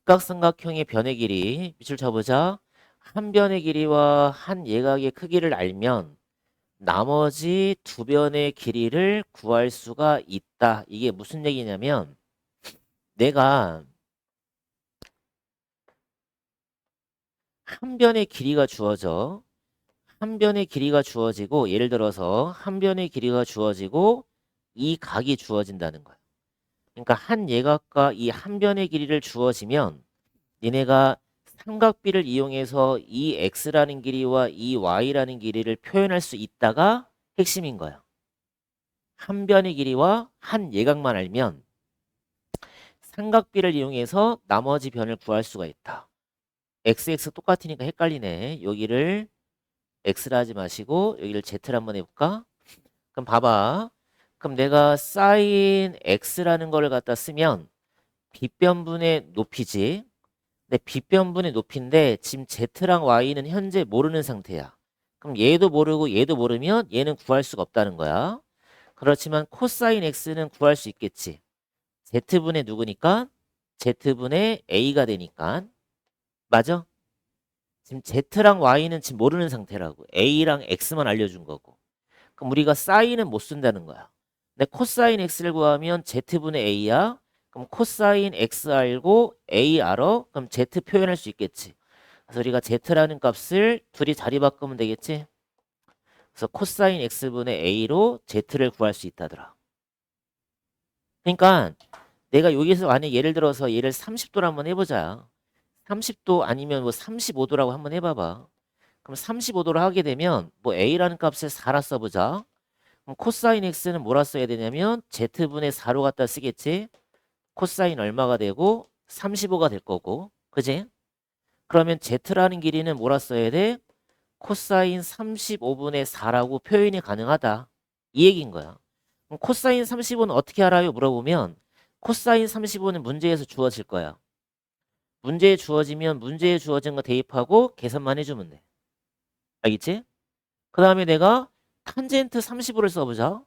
직각삼각형의 변의 길이 밑줄 쳐보자. 한 변의 길이와 한 예각의 크기를 알면 나머지 두 변의 길이를 구할 수가 있다. 이게 무슨 얘기냐면 내가 한 변의 길이가 주어져. 한 변의 길이가 주어지고 예를 들어서 한 변의 길이가 주어지고 이 각이 주어진다는 거야. 그러니까 한 예각과 이 한 변의 길이를 주어지면 니네가 삼각비를 이용해서 이 x라는 길이와 이 y라는 길이를 표현할 수 있다가 핵심인 거야. 한 변의 길이와 한 예각만 알면 삼각비를 이용해서 나머지 변을 구할 수가 있다. x 똑같으니까 헷갈리네. 여기를 x라 하지 마시고 여기를 z를 한번 해볼까? 그럼 봐봐. 그럼 내가 sin x라는 거를 갖다 쓰면 빗변분의 높이지. 근데 빗변분의 높이인데 지금 z랑 y는 현재 모르는 상태야. 그럼 얘도 모르고 얘도 모르면 얘는 구할 수가 없다는 거야. 그렇지만 코사인 x는 구할 수 있겠지. z분의 누구니까? z분의 a가 되니까. 맞아? 지금 z랑 y는 지금 모르는 상태라고. a랑 x만 알려준 거고. 그럼 우리가 사인은 못 쓴다는 거야. 근데 코사인 x를 구하면 z분의 a야. 그럼 코사인 x 알고 a 알아? 그럼 z 표현할 수 있겠지. 그래서 우리가 z라는 값을 둘이 자리 바꾸면 되겠지. 그래서 코사인 x분의 a로 z를 구할 수 있다더라. 그러니까 내가 여기서 만약 예를 들어서 얘를 30도로 한번 해보자. 30도 아니면 뭐 35도라고 한번 해봐봐. 그럼 35도로 하게 되면 뭐 a라는 값을 4라 써보자. 그럼 코사인 x는 뭐라 써야 되냐면 z분의 4로 갖다 쓰겠지. 코사인 얼마가 되고 35가 될 거고. 그지? 그러면 z라는 길이는 뭐라 써야 돼? 코사인 35분의 4라고 표현이 가능하다. 이 얘기인 거야. 그럼 코사인 35는 어떻게 알아요? 물어보면 코사인 35는 문제에서 주어질 거야. 문제에 주어지면 문제에 주어진 거 대입하고 계산만 해주면 돼. 알겠지? 그 다음에 내가 탄젠트 35를 써보자.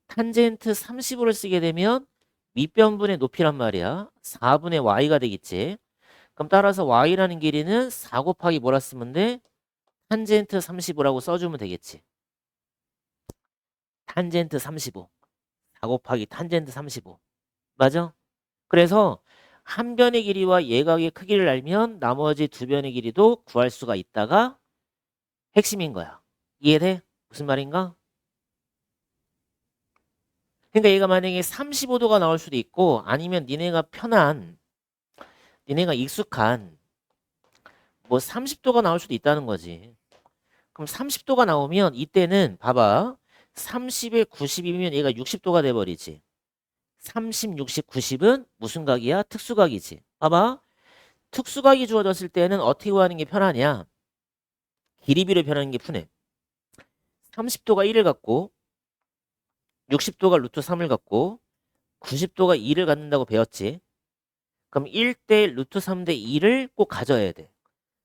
탄젠트 35를 쓰게 되면 밑변분의 높이란 말이야. 4분의 y가 되겠지. 그럼 따라서 y라는 길이는 4 곱하기 뭐라 쓰면 돼? 탄젠트 35라고 써주면 되겠지. 탄젠트 35. 4 곱하기 탄젠트 35. 맞아? 그래서 한 변의 길이와 예각의 크기를 알면 나머지 두 변의 길이도 구할 수가 있다가 핵심인 거야. 이해돼? 무슨 말인가? 그러니까 얘가 만약에 35도가 나올 수도 있고 아니면 니네가 편한 니네가 익숙한 뭐 30도가 나올 수도 있다는 거지. 그럼 30도가 나오면 이때는 봐봐. 30에 90이면 얘가 60도가 돼버리지. 30, 60, 90은 무슨 각이야? 특수각이지. 봐봐. 특수각이 주어졌을 때는 어떻게 구하는 게 편하냐? 길이비를 변하는 게 편해. 30도가 1을 갖고 60도가 루트 3을 갖고 90도가 2를 갖는다고 배웠지. 그럼 1대 루트 3대 2를 꼭 가져야 돼.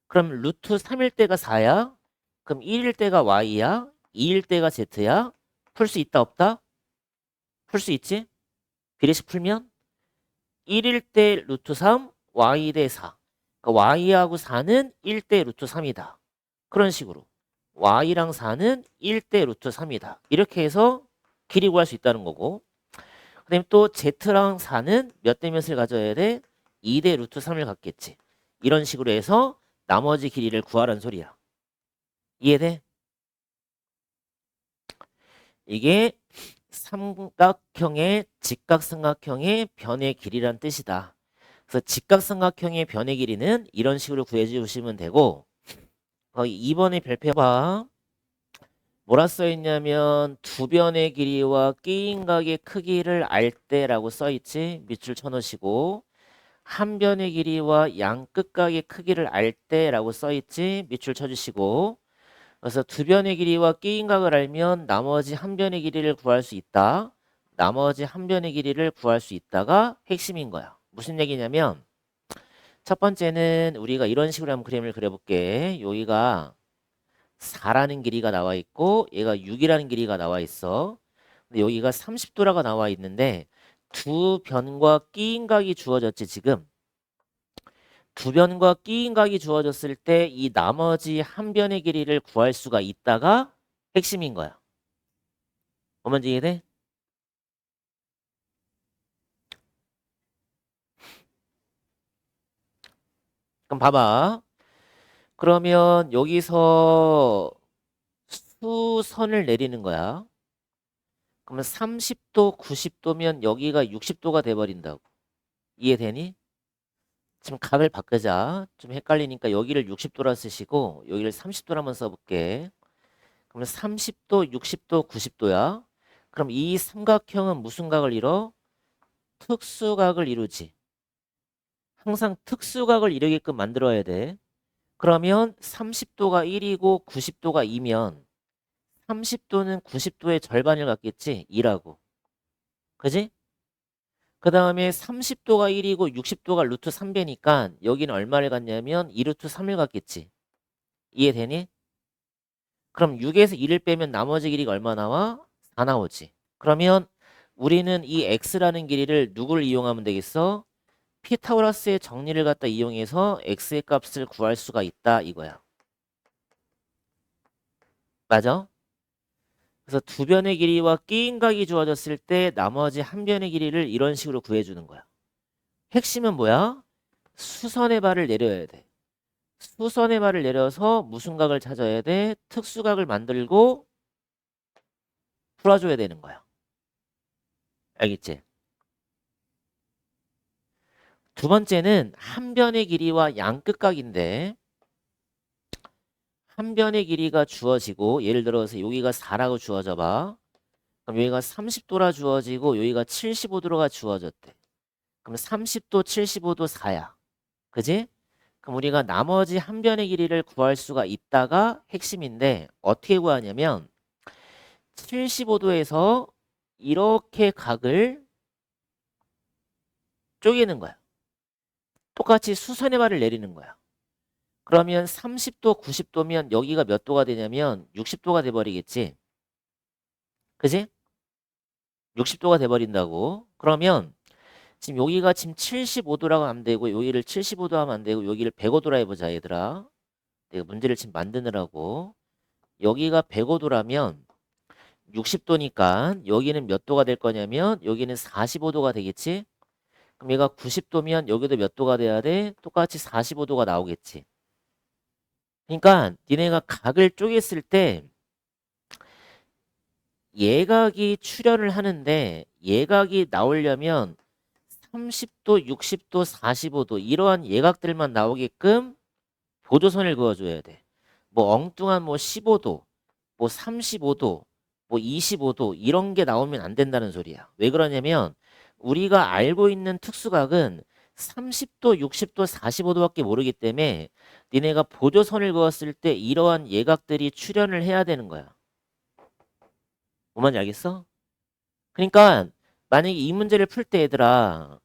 그럼 루트 3일 때가 4야. 그럼 1일 때가 y야. 2일 때가 z야. 풀 수 있다 없다? 풀 수 있지? 비례식 풀면 1일 때 루트 3, y 대 4. 그러니까 y하고 4는 1대 루트 3이다. 그런 식으로 y랑 4는 1대 루트 3이다. 이렇게 해서 길이 구할 수 있다는 거고. 그다음에 또 z랑 4는 몇 대 몇을 가져야 돼? 2대 루트 3을 갖겠지. 이런 식으로 해서 나머지 길이를 구하라는 소리야. 이해돼? 이게 삼각형의 직각삼각형의 변의 길이란 뜻이다. 그래서 직각삼각형의 변의 길이는 이런 식으로 구해주시면 되고 2번의 별표 봐. 뭐라 써있냐면 두 변의 길이와 끼인각의 크기를 알 때라고 써있지. 밑줄 쳐놓으시고 한 변의 길이와 양끝각의 크기를 알 때라고 써있지. 밑줄 쳐주시고 그래서 두 변의 길이와 끼인각을 알면 나머지 한 변의 길이를 구할 수 있다. 나머지 한 변의 길이를 구할 수 있다가 핵심인 거야. 무슨 얘기냐면 첫 번째는 우리가 이런 식으로 한번 그림을 그려볼게. 여기가 4라는 길이가 나와 있고 얘가 6이라는 길이가 나와 있어. 근데 여기가 30도라가 나와 있는데 두 변과 끼인각이 주어졌지 지금. 두 변과 끼인 각이 주어졌을 때 이 나머지 한 변의 길이를 구할 수가 있다가 핵심인 거야. 뭔지 이해돼? 그럼 봐봐. 그러면 여기서 수선을 내리는 거야. 그러면 30도, 90도면 여기가 60도가 돼버린다고. 이해되니? 지금 각을 바꾸자. 좀 헷갈리니까 여기를 60도라 쓰시고 여기를 30도로 한번 써볼게. 그러면 30도, 60도, 90도야. 그럼 이 삼각형은 무슨 각을 이뤄? 특수각을 이루지. 항상 특수각을 이루게끔 만들어야 돼. 그러면 30도가 1이고 90도가 2면 30도는 90도의 절반을 갖겠지? 2라고. 그지? 그 다음에 30도가 1이고 60도가 루트 3배니까 여기는 얼마를 갖냐면 2 루트 3을 갖겠지. 이해되니? 그럼 6에서 2를 빼면 나머지 길이가 얼마 나와? 4 나오지. 그러면 우리는 이 x라는 길이를 누구를 이용하면 되겠어? 피타고라스의 정리를 갖다 이용해서 x의 값을 구할 수가 있다 이거야. 맞아? 그래서 두 변의 길이와 끼인 각이 주어졌을 때 나머지 한 변의 길이를 이런 식으로 구해주는 거야. 핵심은 뭐야? 수선의 발을 내려야 돼. 수선의 발을 내려서 무슨 각을 찾아야 돼? 특수각을 만들고 풀어줘야 되는 거야. 알겠지? 두 번째는 한 변의 길이와 양끝각인데 한 변의 길이가 주어지고 예를 들어서 여기가 4라고 주어져 봐. 그럼 여기가 30도라 주어지고 여기가 75도가 주어졌대. 그럼 30도, 75도 4야. 그지? 그럼 우리가 나머지 한 변의 길이를 구할 수가 있다가 핵심인데 어떻게 구하냐면 75도에서 이렇게 각을 쪼개는 거야. 똑같이 수선의 발을 내리는 거야. 그러면 30도, 90도면 여기가 몇 도가 되냐면 60도가 돼버리겠지. 그지? 60도가 돼버린다고. 그러면 지금 여기가 지금 75도라고 하면 되고 여기를 75도 하면 안 되고 여기를 105도라 해보자 얘들아. 내가 문제를 지금 만드느라고. 여기가 105도라면 60도니까 여기는 몇 도가 될 거냐면 여기는 45도가 되겠지. 그럼 얘가 90도면 여기도 몇 도가 돼야 돼? 똑같이 45도가 나오겠지. 그러니까 니네가 각을 쪼갰을 때 예각이 출현을 하는데 예각이 나오려면 30도, 60도, 45도 이러한 예각들만 나오게끔 보조선을 그어줘야 돼. 뭐 엉뚱한 뭐 15도, 뭐 35도, 뭐 25도 이런 게 나오면 안 된다는 소리야. 왜 그러냐면 우리가 알고 있는 특수각은 30도, 60도, 45도밖에 모르기 때문에 니네가 보조선을 그었을 때 이러한 예각들이 출현을 해야 되는 거야. 뭔 말인지 알겠어? 그러니까 만약에 이 문제를 풀 때 얘들아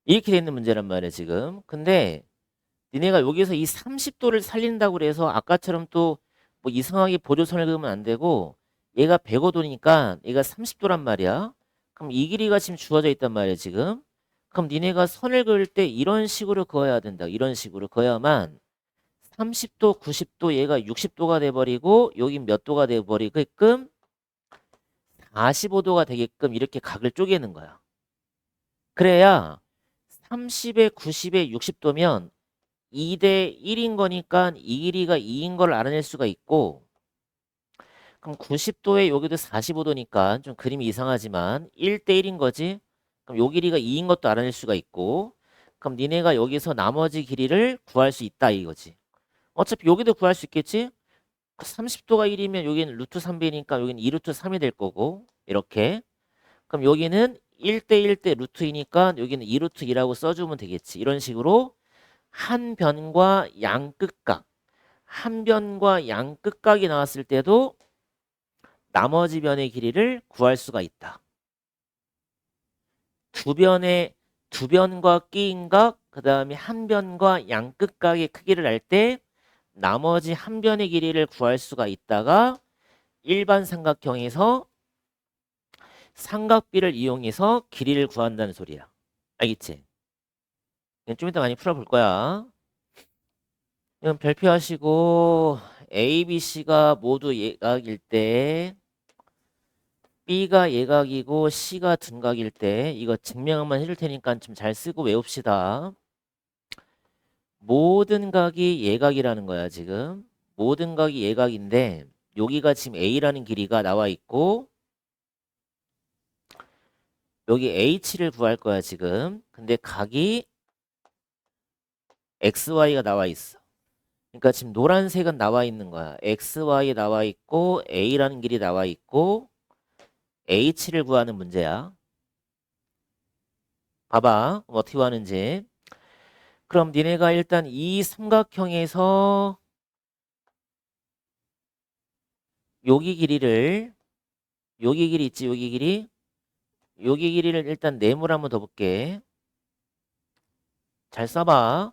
이렇게 돼 있는 문제란 말이야 지금. 근데 니네가 여기서 이 30도를 살린다고 그래서 아까처럼 또 뭐 이상하게 보조선을 그으면 안 되고 얘가 105도니까 얘가 30도란 말이야. 그럼 이 길이가 지금 주어져 있단 말이야 지금. 그럼 니네가 선을 그을 때 이런 식으로 그어야 된다. 이런 식으로 그어야만 30도, 90도 얘가 60도가 돼버리고 여긴 몇 도가 돼버리게끔 45도가 되게끔 이렇게 각을 쪼개는 거야. 그래야 30에 90에 60도면 2대 1인 거니까 이 길이가 2인 걸 알아낼 수가 있고 그럼 90도에 여기도 45도니까 좀 그림이 이상하지만 1대 1인 거지. 그럼 요 길이가 2인 것도 알아낼 수가 있고 그럼 니네가 여기서 나머지 길이를 구할 수 있다 이거지. 어차피 여기도 구할 수 있겠지? 30도가 1이면 여기는 루트 3배니까 여기는 2루트 3이 될 거고 이렇게 그럼 여기는 1대 1대 루트 2니까 여기는 2루트 2라고 써주면 되겠지. 이런 식으로 한 변과 양끝각 한 변과 양끝각이 나왔을 때도 나머지 변의 길이를 구할 수가 있다. 두 변과 끼인 각, 그 다음에 한 변과 양끝각의 크기를 알 때 나머지 한 변의 길이를 구할 수가 있다가 일반 삼각형에서 삼각비를 이용해서 길이를 구한다는 소리야. 알겠지? 좀 이따 많이 풀어볼 거야. 그럼 별표하시고 A, B, C가 모두 예각일 때 B가 예각이고 C가 둔각일 때 이거 증명 한번 해줄 테니까 좀 잘 쓰고 외웁시다. 모든 각이 예각이라는 거야 지금. 모든 각이 예각인데 여기가 지금 A라는 길이가 나와 있고 여기 H를 구할 거야 지금. 근데 각이 XY가 나와 있어. 그러니까 지금 노란색은 나와 있는 거야. XY 나와 있고 A라는 길이 나와 있고 H를 구하는 문제야. 봐봐. 어떻게 구하는지. 그럼 니네가 일단 이 삼각형에서 여기 길이를 여기 길이 있지 여기 길이 여기 길이를 일단 네모를 한번 더 볼게. 잘 써봐.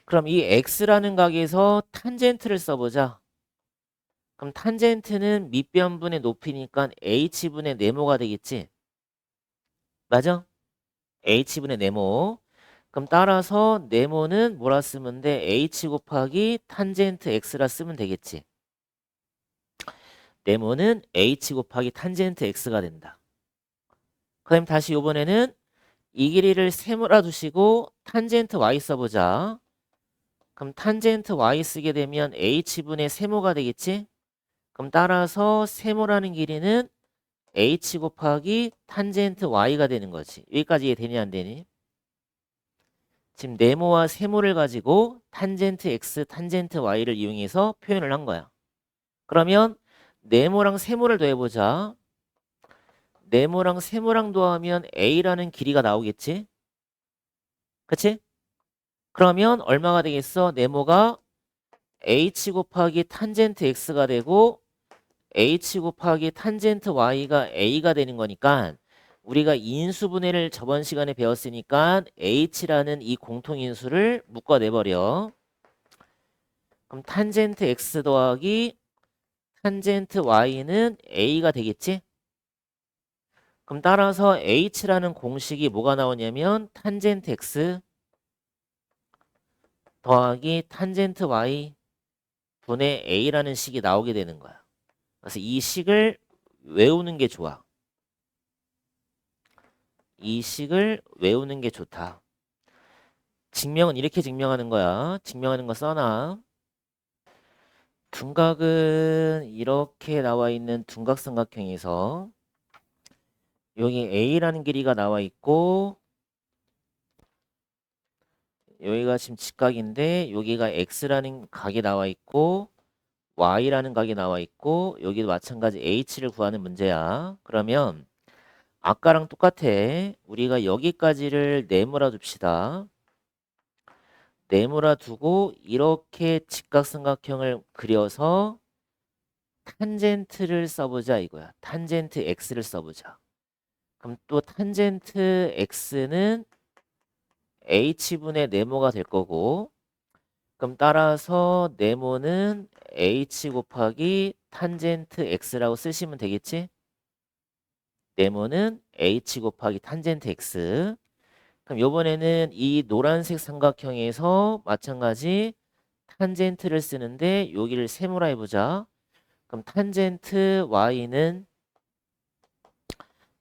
그럼 이 X라는 각에서 탄젠트를 써보자. 그럼 탄젠트는 밑변분의 높이니까 H분의 네모가 되겠지? 맞아? H분의 네모. 그럼 따라서 네모는 뭐라 쓰면 돼? H 곱하기 탄젠트 X라 쓰면 되겠지? 네모는 H 곱하기 탄젠트 X가 된다. 그럼 다시 이번에는 이 길이를 세모라 두시고 탄젠트 Y 써보자. 그럼 탄젠트 Y 쓰게 되면 H분의 세모가 되겠지? 그럼 따라서 세모라는 길이는 H 곱하기 탄젠트 Y가 되는 거지. 여기까지 이해되니 안 되니? 지금 네모와 세모를 가지고 탄젠트 X, 탄젠트 Y를 이용해서 표현을 한 거야. 그러면 네모랑 세모를 더해보자. 네모랑 세모랑 더하면 A라는 길이가 나오겠지? 그치? 그러면 얼마가 되겠어? 네모가 H 곱하기 탄젠트 X가 되고 H 곱하기 탄젠트 Y가 A가 되는 거니까 우리가 인수분해를 저번 시간에 배웠으니까 H라는 이 공통인수를 묶어내버려. 그럼 탄젠트 X 더하기 탄젠트 Y는 A가 되겠지? 그럼 따라서 H라는 공식이 뭐가 나오냐면 탄젠트 X 더하기 탄젠트 Y 분의 A라는 식이 나오게 되는 거야. 그래서 이 식을 외우는 게 좋아. 이 식을 외우는 게 좋다. 증명은 이렇게 증명하는 거야. 증명하는 거 써놔. 둔각은 이렇게 나와 있는 둔각삼각형에서 여기 A라는 길이가 나와 있고 여기가 지금 직각인데 여기가 X라는 각이 나와 있고 Y라는 각이 나와 있고 여기도 마찬가지 H를 구하는 문제야. 그러면 아까랑 똑같아. 우리가 여기까지를 네모라 둡시다. 네모라 두고 이렇게 직각삼각형을 그려서 탄젠트를 써보자 이거야. 탄젠트 X를 써보자. 그럼 또 탄젠트 X는 H분의 네모가 될 거고 그럼 따라서 네모는 H 곱하기 탄젠트 X라고 쓰시면 되겠지? 네모는 H 곱하기 탄젠트 X. 그럼 요번에는 이 노란색 삼각형에서 마찬가지 탄젠트를 쓰는데 여기를 세모라 해보자. 그럼 탄젠트 Y는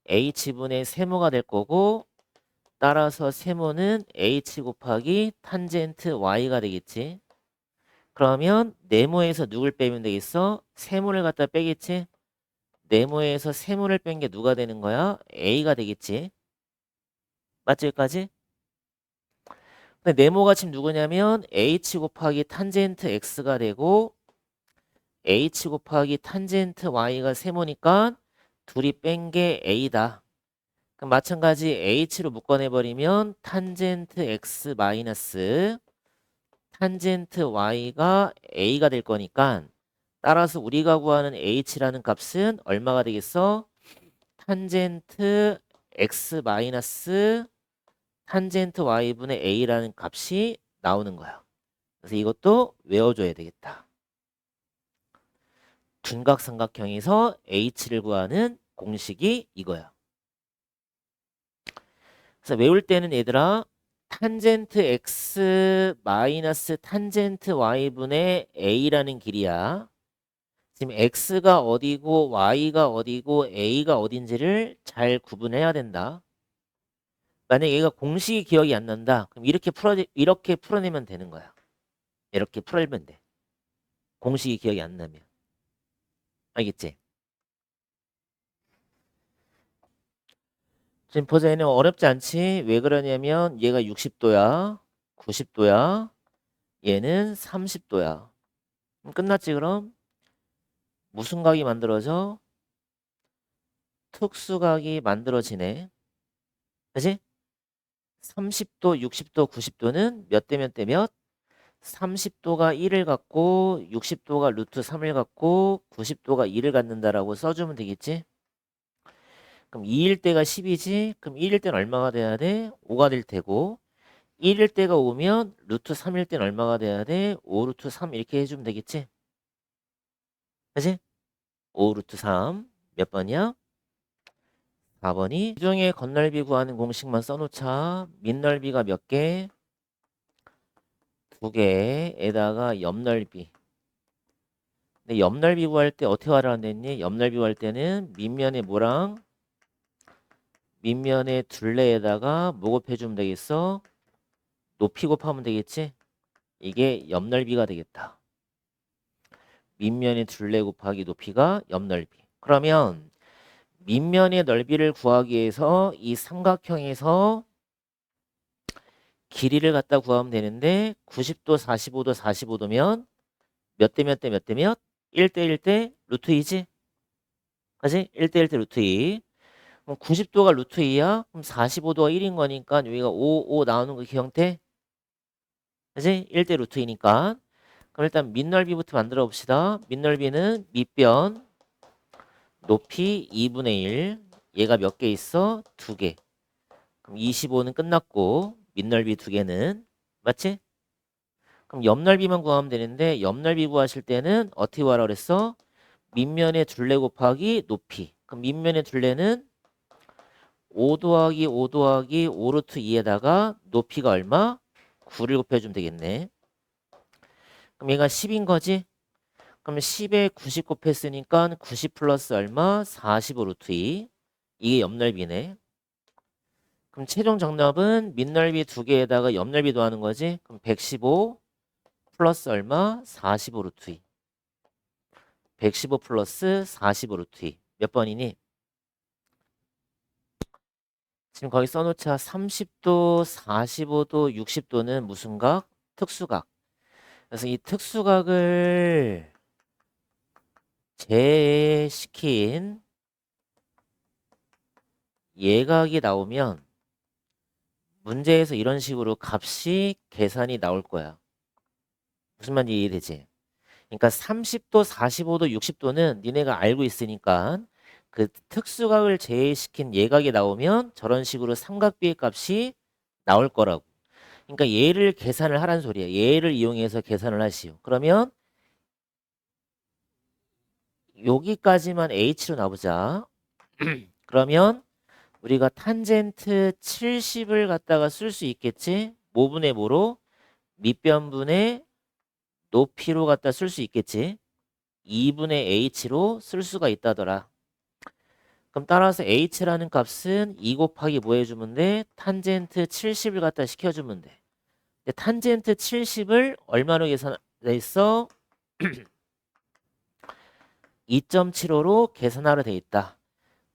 H분의 세모가 될 거고 따라서 세모는 H 곱하기 탄젠트 Y가 되겠지. 그러면 네모에서 누굴 빼면 되겠어? 세모를 갖다 빼겠지? 네모에서 세모를 뺀 게 누가 되는 거야? A가 되겠지. 맞지 여기까지? 근데 네모가 지금 누구냐면 H 곱하기 탄젠트 X가 되고 H 곱하기 탄젠트 Y가 세모니까 둘이 뺀 게 A다. 그럼 마찬가지 H로 묶어내버리면 탄젠트 X 마이너스 탄젠트 Y가 A가 될 거니까 따라서 우리가 구하는 H라는 값은 얼마가 되겠어? 탄젠트 X 마이너스 탄젠트 Y분의 A라는 값이 나오는 거야. 그래서 이것도 외워줘야 되겠다. 둔각삼각형에서 H를 구하는 공식이 이거야. 그래서 외울 때는 얘들아 탄젠트 x 마이너스 탄젠트 y분의 a라는 길이야. 지금 x가 어디고 y가 어디고 a가 어딘지를 잘 구분해야 된다. 만약에 얘가 공식이 기억이 안 난다. 그럼 이렇게 풀어내면 되는 거야. 이렇게 풀면 돼. 공식이 기억이 안 나면. 알겠지? 지금 보자. 얘는 어렵지 않지? 왜 그러냐면 얘가 60도야. 90도야. 얘는 30도야. 끝났지 그럼? 무슨 각이 만들어져? 특수각이 만들어지네. 그치? 30도, 60도, 90도는 몇 대 몇 대 몇? 30도가 1을 갖고 60도가 루트 3을 갖고 90도가 2를 갖는다라고 써주면 되겠지? 그럼 2일 때가 10이지? 그럼 1일 때는 얼마가 돼야 돼? 5가 될 테고 1일 때가 5면 루트 3일 때는 얼마가 돼야 돼? 5 루트 3 이렇게 해주면 되겠지? 그치? 5 루트 3 몇 번이야? 4번이 수중의 건널비 구하는 공식만 써놓자. 밑넓이가 몇 개? 2개에다가 옆넓이. 근데 옆넓이 구할 때 어떻게 하라고 했니? 옆넓이 구할 때는 밑면에 뭐랑 밑면에 둘레에다가 뭐 곱해주면 되겠어? 높이 곱하면 되겠지? 이게 옆넓이가 되겠다. 밑면의 둘레 곱하기 높이가 옆넓이. 그러면 밑면의 넓이를 구하기 위해서 이 삼각형에서 길이를 갖다 구하면 되는데 90도, 45도, 45도면 몇 대 몇 대 몇 대 몇? 1대 1대 루트 2지? 그지? 1대 1대 루트 2. 그럼 90도가 루트 2야? 그럼 45도가 1인 거니까 여기가 5 나오는 거 기형태? 그지? 1대 루트 2니까. 그럼 일단 밑넓이부터 만들어 봅시다. 밑넓이는 밑변 높이 2분의 1. 얘가 몇 개 있어? 2개. 그럼 25는 끝났고 밑넓이 2개는 맞지? 그럼 옆넓이만 구하면 되는데 옆넓이 구하실 때는 어떻게 구하라고 그랬어? 밑면의 둘레 곱하기 높이. 그럼 밑면의 둘레는 5 더하기 5 더하기 5 루트 2에다가 높이가 얼마? 9를 곱해주면 되겠네. 그럼 얘가 10인 거지? 그럼 10에 90 곱했으니까 90 플러스 얼마? 45 루트 2. 이게 옆넓이네. 그럼 최종 정답은 밑넓이 2개에다가 옆넓이 더하는 거지? 그럼 115 플러스 얼마? 45 루트 2. 115 플러스 45 루트 2. 몇 번이니? 지금 거기 써놓자. 30도, 45도, 60도는 무슨 각? 특수각. 그래서 이 특수각을 제시킨 예각이 나오면 문제에서 이런 식으로 값이 계산이 나올 거야. 무슨 말인지 이해되지? 그러니까 30도, 45도, 60도는 니네가 알고 있으니까 그 특수각을 제외시킨 예각이 나오면 저런 식으로 삼각비의 값이 나올 거라고. 그러니까 얘를 계산을 하란 소리야. 얘를 이용해서 계산을 하시오. 그러면 여기까지만 h로 나보자. 그러면 우리가 탄젠트 70을 갖다가 쓸 수 있겠지? 뭐분의 뭐로? 밑변분의 높이로 갖다 쓸 수 있겠지? 2분의 h로 쓸 수가 있다더라. 그럼 따라서 h라는 값은 2 곱하기 뭐 해주면 돼? 탄젠트 70을 갖다 시켜주면 돼. 근데 탄젠트 70을 얼마로 계산했어? 2.75로 계산하려 돼 있다.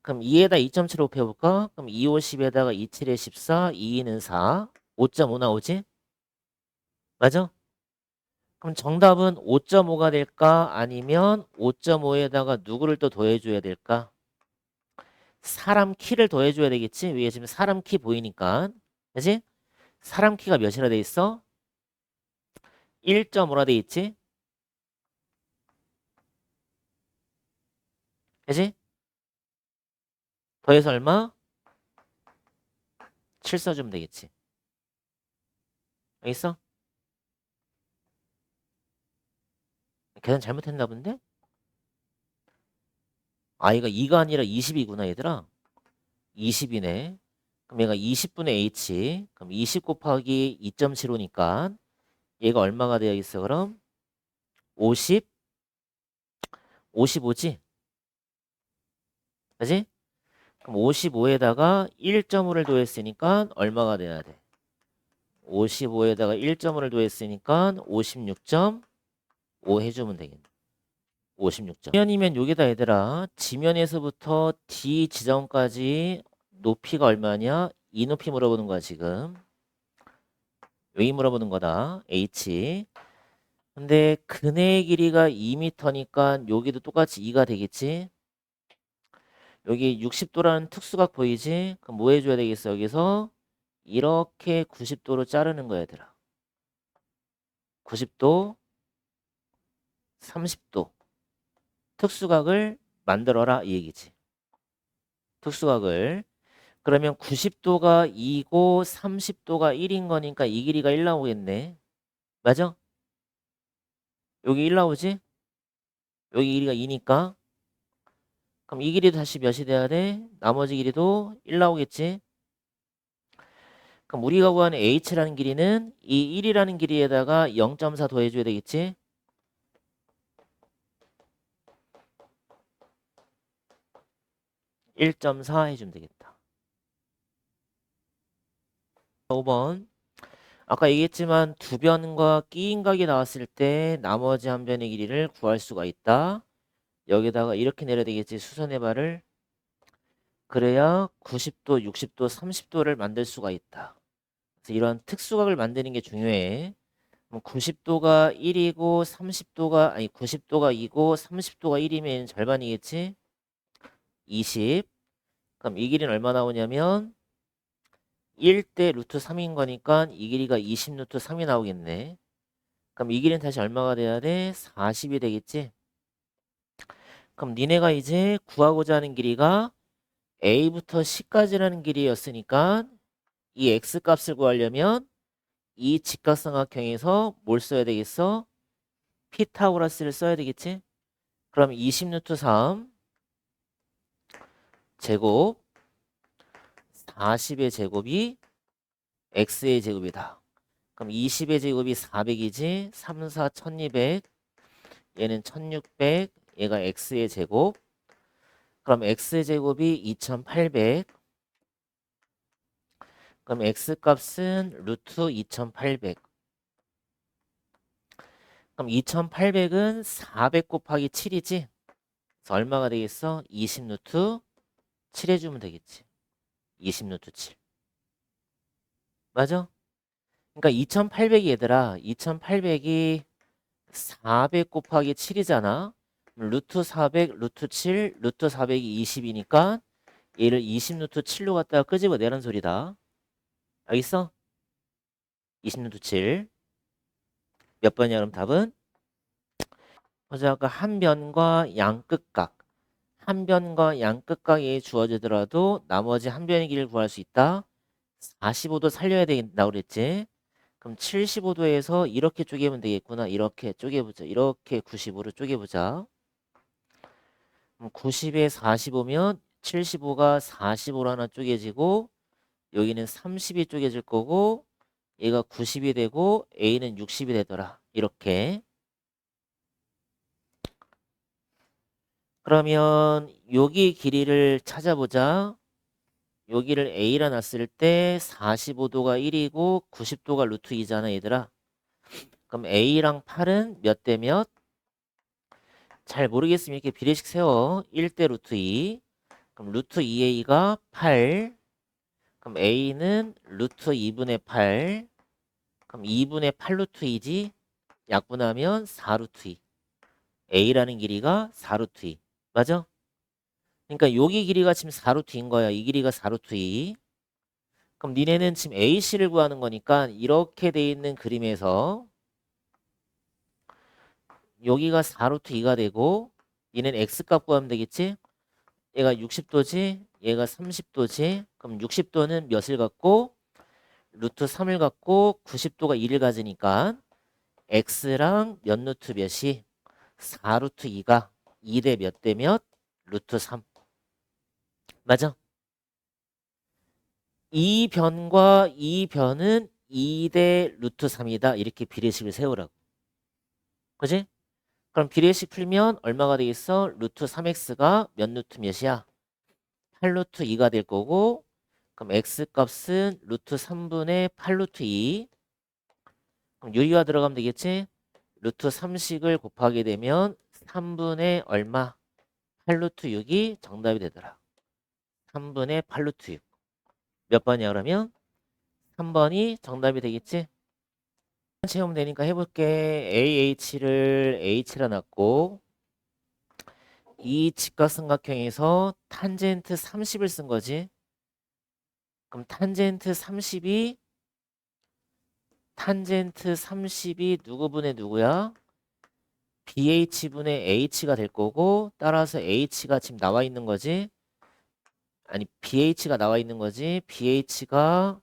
그럼 2에다 2.75 곱해볼까? 그럼 2, 5, 10에다가 2, 7에 14, 2는 4, 5.5 나오지? 맞아? 그럼 정답은 5.5가 될까? 아니면 5.5에다가 누구를 또 더해줘야 될까? 사람 키를 더해줘야 되겠지? 위에 지금 사람 키 보이니까. 그치? 사람 키가 몇이라 돼 있어? 1.5라 돼 있지? 그치? 더해서 얼마? 7 써주면 되겠지. 여기 있어? 계산 잘못했나 본데? 아, 이거 2가 아니라 20이구나, 얘들아. 20이네. 그럼 얘가 20분의 h. 그럼 20 곱하기 2.75니까 얘가 얼마가 되어야겠어? 그럼 50, 55지? 그지? 그럼 55에다가 1.5를 더했으니까 얼마가 돼야 돼? 55에다가 1.5를 더했으니까 56.5 해주면 되겠네. 56점. 지면이면 여기다 얘들아. 지면에서부터 D 지점까지 높이가 얼마냐? 이 높이 물어보는 거야 지금. 여기 물어보는 거다. H. 근데 근해의 길이가 2m니까 여기도 똑같이 2가 되겠지? 여기 60도라는 특수각 보이지? 그럼 뭐 해줘야 되겠어? 여기서 이렇게 90도로 자르는 거야 얘들아. 90도, 30도. 특수각을 만들어라 이 얘기지. 특수각을. 그러면 90도가 2고 30도가 1인 거니까 이 길이가 1 나오겠네. 맞아? 여기 1 나오지? 여기 길이가 2니까. 그럼 이 길이도 다시 몇이 돼야 돼? 나머지 길이도 1 나오겠지? 그럼 우리가 구하는 h라는 길이는 이 1이라는 길이에다가 0.4 더해줘야 되겠지? (1.4) 해주면 되겠다. 5번. 아까 얘기했지만 두 변과 끼인각이 나왔을 때 나머지 한 변의 길이를 구할 수가 있다. 여기다가 이렇게 내려야 되겠지. 수선의 발을. 그래야 90도, 60도, 30도를 만들 수가 있다. 그래서 이러한 특수각을 만드는 게 중요해. 90도가 1이고 30도가 아니 90도가 2고 30도가 1이면 절반이겠지? 20. 그럼 이 길이는 얼마 나오냐면 1대 루트 3인 거니까 이 길이가 20 루트 3이 나오겠네. 그럼 이 길이는 다시 얼마가 돼야 돼? 40이 되겠지? 그럼 니네가 이제 구하고자 하는 길이가 A부터 C까지라는 길이였으니까 이 X 값을 구하려면 이 직각삼각형에서 뭘 써야 되겠어? 피타고라스를 써야 되겠지? 그럼 20 루트 3 제곱 40의 제곱이 x의 제곱이다. 그럼 20의 제곱이 400이지? 3, 4, 1200 얘는 1600 얘가 x의 제곱. 그럼 x의 제곱이 2800. 그럼 x 값은 루트 2800. 그럼 2800은 400 곱하기 7이지? 그래서 얼마가 되겠어? 20 루트 7 해주면 되겠지. 20 루트 7. 맞아? 그러니까 2800이 얘들아. 2800이 400 곱하기 7이잖아. 루트 400, 루트 7, 루트 400이 20이니까 얘를 20 루트 7로 갖다가 끄집어내란 소리다. 알겠어? 20 루트 7. 몇 번이야 그럼 답은? 보자. 아까 한 변과 양끝각. 한 변과 양끝각이 주어지더라도 나머지 한 변의 길이를 구할 수 있다. 45도 살려야 된다고 그랬지. 그럼 75도에서 이렇게 쪼개면 되겠구나. 이렇게 쪼개보자. 이렇게 95로 쪼개보자. 그럼 90에 45면 75가 45로 하나 쪼개지고 여기는 30이 쪼개질 거고 얘가 90이 되고 A는 60이 되더라. 이렇게. 그러면 여기 길이를 찾아보자. 여기를 A라 놨을 때 45도가 1이고 90도가 루트 2잖아 얘들아. 그럼 A랑 8은 몇 대 몇? 잘 모르겠으면 이렇게 비례식 세워. 1대 루트 2. 그럼 루트 2A가 8. 그럼 A는 루트 2분의 8. 그럼 2분의 8 루트 2지. 약분하면 4 루트 2. A라는 길이가 4 루트 2. 맞아? 그러니까 여기 길이가 지금 4 루트 2인 거야. 이 길이가 4 루트 2. 그럼 니네는 지금 AC를 구하는 거니까 이렇게 돼 있는 그림에서 여기가 4 루트 2가 되고 얘는 X값 구하면 되겠지? 얘가 60도지? 얘가 30도지? 그럼 60도는 몇을 갖고? 루트 3을 갖고 90도가 1을 가지니까 X랑 몇 루트 몇이? 4 루트 2가 2대 몇 대 몇? 루트 3. 맞아? 이 변과 이 변은 2대 루트 3이다. 이렇게 비례식을 세우라고. 그지? 그럼 비례식 풀면 얼마가 되겠어? 루트 3x가 몇 루트 몇이야? 8루트 2가 될 거고, 그럼 x 값은 루트 3분의 8루트 2. 그럼 유리화 들어가면 되겠지? 루트 3식을 곱하게 되면 3분의 얼마? 8루트 6이 정답이 되더라. 3분의 8루트 6. 몇 번이야 그러면? 3번이 정답이 되겠지? 채우면 되니까 해볼게. AH를 H라 놨고 이 직각삼각형에서 탄젠트 30을 쓴 거지. 그럼 탄젠트 30이 누구분의 누구야? BH분의 H가 될 거고 따라서 H가 지금 나와 있는 거지. 아니 BH가 나와 있는 거지. BH가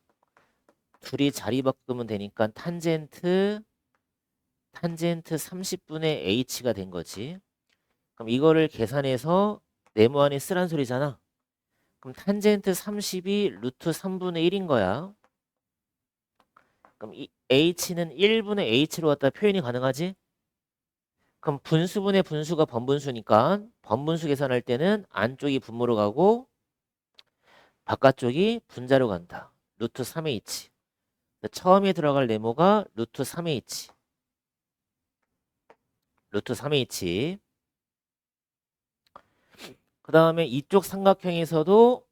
둘이 자리 바꾸면 되니까 탄젠트 30분의 H가 된 거지. 그럼 이거를 계산해서 네모 안에 쓰란 소리잖아. 그럼 탄젠트 30이 루트 3분의 1인 거야. 그럼 이 H는 1분의 H로 갖다 표현이 가능하지? 그럼 분수분의 분수가 번분수니까 번분수 계산할 때는 안쪽이 분모로 가고 바깥쪽이 분자로 간다. 루트 3H. 처음에 들어갈 네모가 루트 3H. 루트 3H. 그 다음에 이쪽 삼각형에서도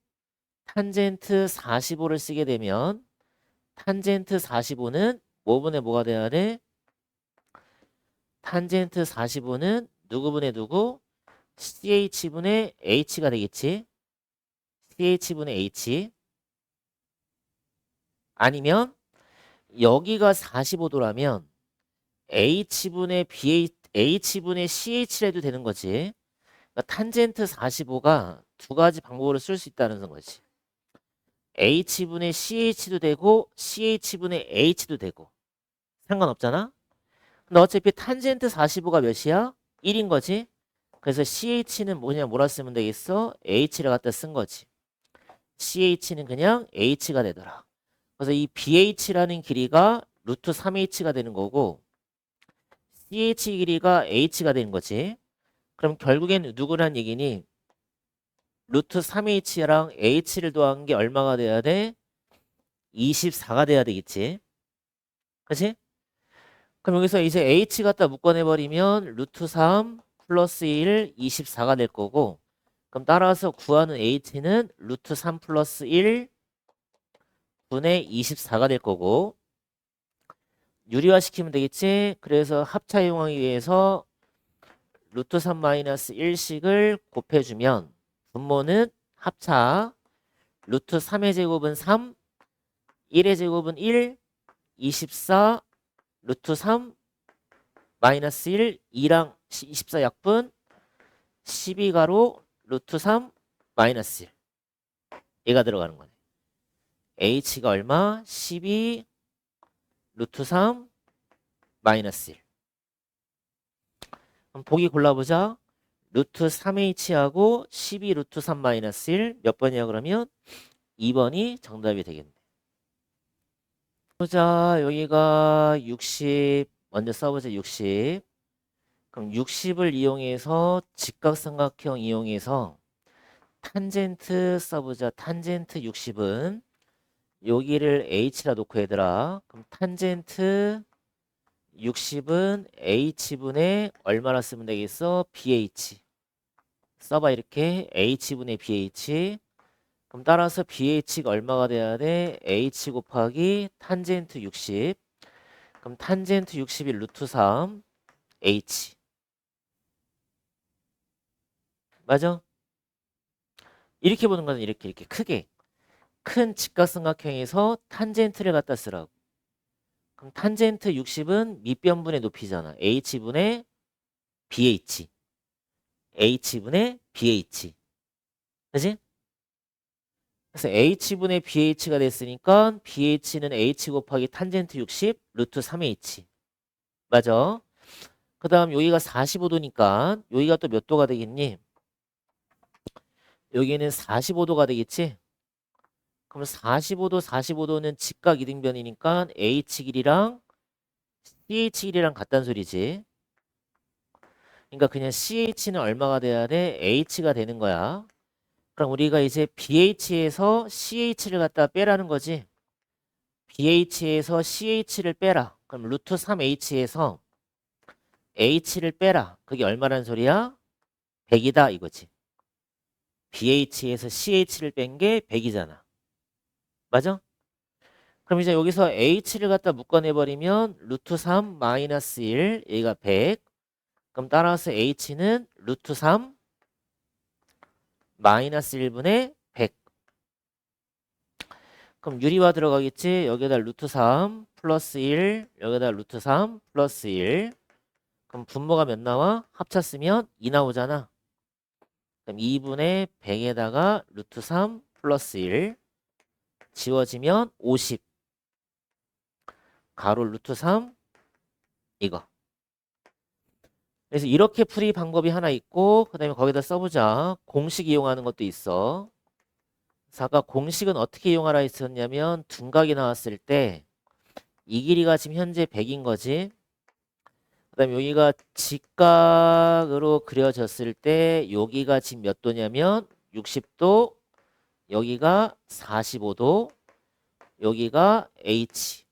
탄젠트 45를 쓰게 되면 탄젠트 45는 뭐분의 뭐가 돼야 돼? 탄젠트 45는 누구분의 누구? CH분의 H가 되겠지? CH분의 H. 아니면 여기가 45도라면 H분의 BH, H분의 CH를 해도 되는 거지. 그러니까 탄젠트 45가 두 가지 방법으로 쓸 수 있다는 거지. H분의 CH도 되고 CH분의 H도 되고 상관없잖아. 근데 어차피 탄젠트 45가 몇이야? 1인 거지. 그래서 CH는 뭐냐 뭐라 쓰면 되겠어? H를 갖다 쓴 거지. CH는 그냥 H가 되더라. 그래서 이 BH라는 길이가 루트 3H가 되는 거고 CH 길이가 H가 되는 거지. 그럼 결국엔 누구란 얘기니? 루트 3H랑 H를 더한 게 얼마가 돼야 돼? 24가 돼야 되겠지. 그치? 그럼 여기서 이제 H 갖다 묶어내버리면 루트 3 플러스 1, 24가 될 거고 그럼 따라서 구하는 H는 루트 3 플러스 1 분의 24가 될 거고 유리화 시키면 되겠지. 그래서 합차 이용하기 위해서 루트 3 마이너스 1씩을 곱해주면 분모는 합차 루트 3의 제곱은 3 1의 제곱은 1 24 루트 3 마이너스 1 2랑 24 약분 12가로 루트 3 마이너스 1 얘가 들어가는 거네. H가 얼마? 12 루트 3 마이너스 1. 그럼 보기 골라보자. 루트 3H하고 12 루트 3 마이너스 1 몇 번이야 그러면? 2번이 정답이 되겠네. 보자. 여기가 60 먼저 써보자. 60. 그럼 60을 이용해서 직각삼각형 이용해서 탄젠트 써보자. 탄젠트 60은 여기를 H라 놓고 얘들아. 그럼 탄젠트 60은 H분의 얼마나 쓰면 되겠어? BH. 써봐 이렇게 H분의 BH. 그럼 따라서 BH가 얼마가 돼야 돼? H 곱하기 탄젠트 60. 그럼 탄젠트 60이 루트 3 H. 맞아? 이렇게 보는 거는 이렇게 크게. 큰 직각삼각형에서 탄젠트를 갖다 쓰라고. 그럼 탄젠트 60은 밑변분의 높이잖아. H분의 BH. H분의 BH. 그치? 그래서 H분의 BH가 됐으니까 BH는 H 곱하기 탄젠트 60 루트 3H. 맞아? 그 다음 여기가 45도니까 여기가 또 몇 도가 되겠니? 여기는 45도가 되겠지? 그럼 45도, 45도는 직각 이등변이니까 H 길이랑 CH 길이랑 같다는 소리지. 그러니까 그냥 CH는 얼마가 돼야 돼? H가 되는 거야. 그럼 우리가 이제 BH에서 CH를 갖다 빼라는 거지. BH에서 CH를 빼라. 그럼 루트 3H에서 H를 빼라. 그게 얼마란 소리야? 100이다 이거지. BH에서 CH를 뺀 게 100이잖아. 맞아? 그럼 이제 여기서 H를 갖다 묶어내버리면 루트 3 마이너스 1 얘가 100. 그럼 따라서 H는 루트 3 마이너스 1분의 100. 그럼 유리화 들어가겠지? 여기다 루트 3 플러스 1 여기다 루트 3 플러스 1. 그럼 분모가 몇 나와? 합쳤으면 2 나오잖아. 그럼 2분의 100에다가 루트 3 플러스 1 지워지면 50 가로 루트 3 이거. 그래서 이렇게 풀이 방법이 하나 있고 그 다음에 거기다 써보자. 공식 이용하는 것도 있어. 그래서 아까 공식은 어떻게 이용하라 했었냐면 둔각이 나왔을 때 이 길이가 지금 현재 100인 거지. 그 다음에 여기가 직각으로 그려졌을 때 여기가 지금 몇 도냐면 60도, 여기가 45도, 여기가 H.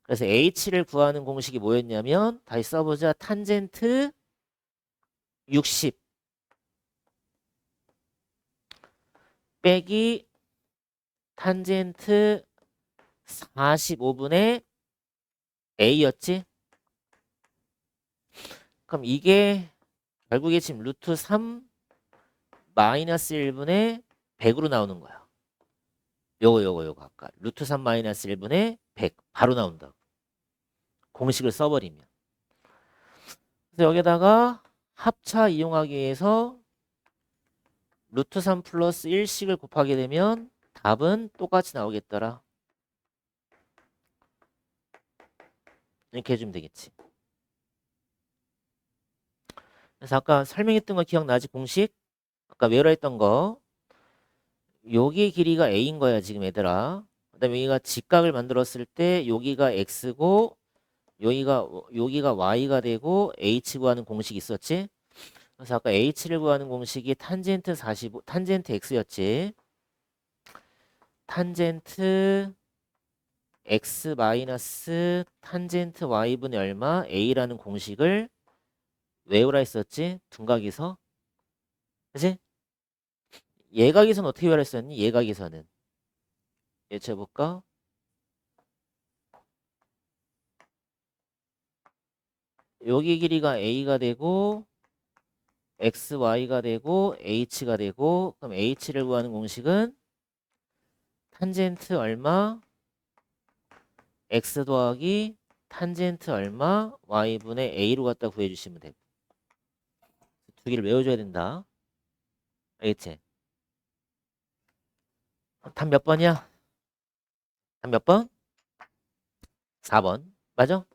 그래서 H를 구하는 공식이 뭐였냐면 다시 써보자. 탄젠트 60 빼기 탄젠트 45분의 A였지? 그럼 이게 결국에 지금 루트 3 마이너스 1분의 100으로 나오는 거야. 요거 아까 루트 3 마이너스 1분의 100 바로 나온다. 공식을 써버리면. 그래서 여기다가 합차 이용하기 위해서 루트 3 플러스 1씩을 곱하게 되면 답은 똑같이 나오겠더라. 이렇게 해주면 되겠지. 그래서 아까 설명했던 거 기억나지? 공식? 아까 외우라 했던 거. 여기 길이가 A인 거야 지금 얘들아. 그 다음에 여기가 직각을 만들었을 때 여기가 X고 여기가 Y가 되고 H 구하는 공식이 있었지. 그래서 아까 H를 구하는 공식이 탄젠트 45, 탄젠트 X였지. 탄젠트 X 마이너스 탄젠트 Y분의 얼마 A라는 공식을 외우라 했었지. 둔각에서. 그치? 예각에서는 어떻게 외우라 했었니? 예각에서는. 예쳐볼까? 여기 길이가 A가 되고 X, Y가 되고 H가 되고 그럼 H를 구하는 공식은 탄젠트 얼마 X 더하기 탄젠트 얼마 Y분의 A로 갖다 구해주시면 되고 두 개를 외워줘야 된다. 알겠지? 답 몇 번이야? 답 몇 번? 4번. 맞아?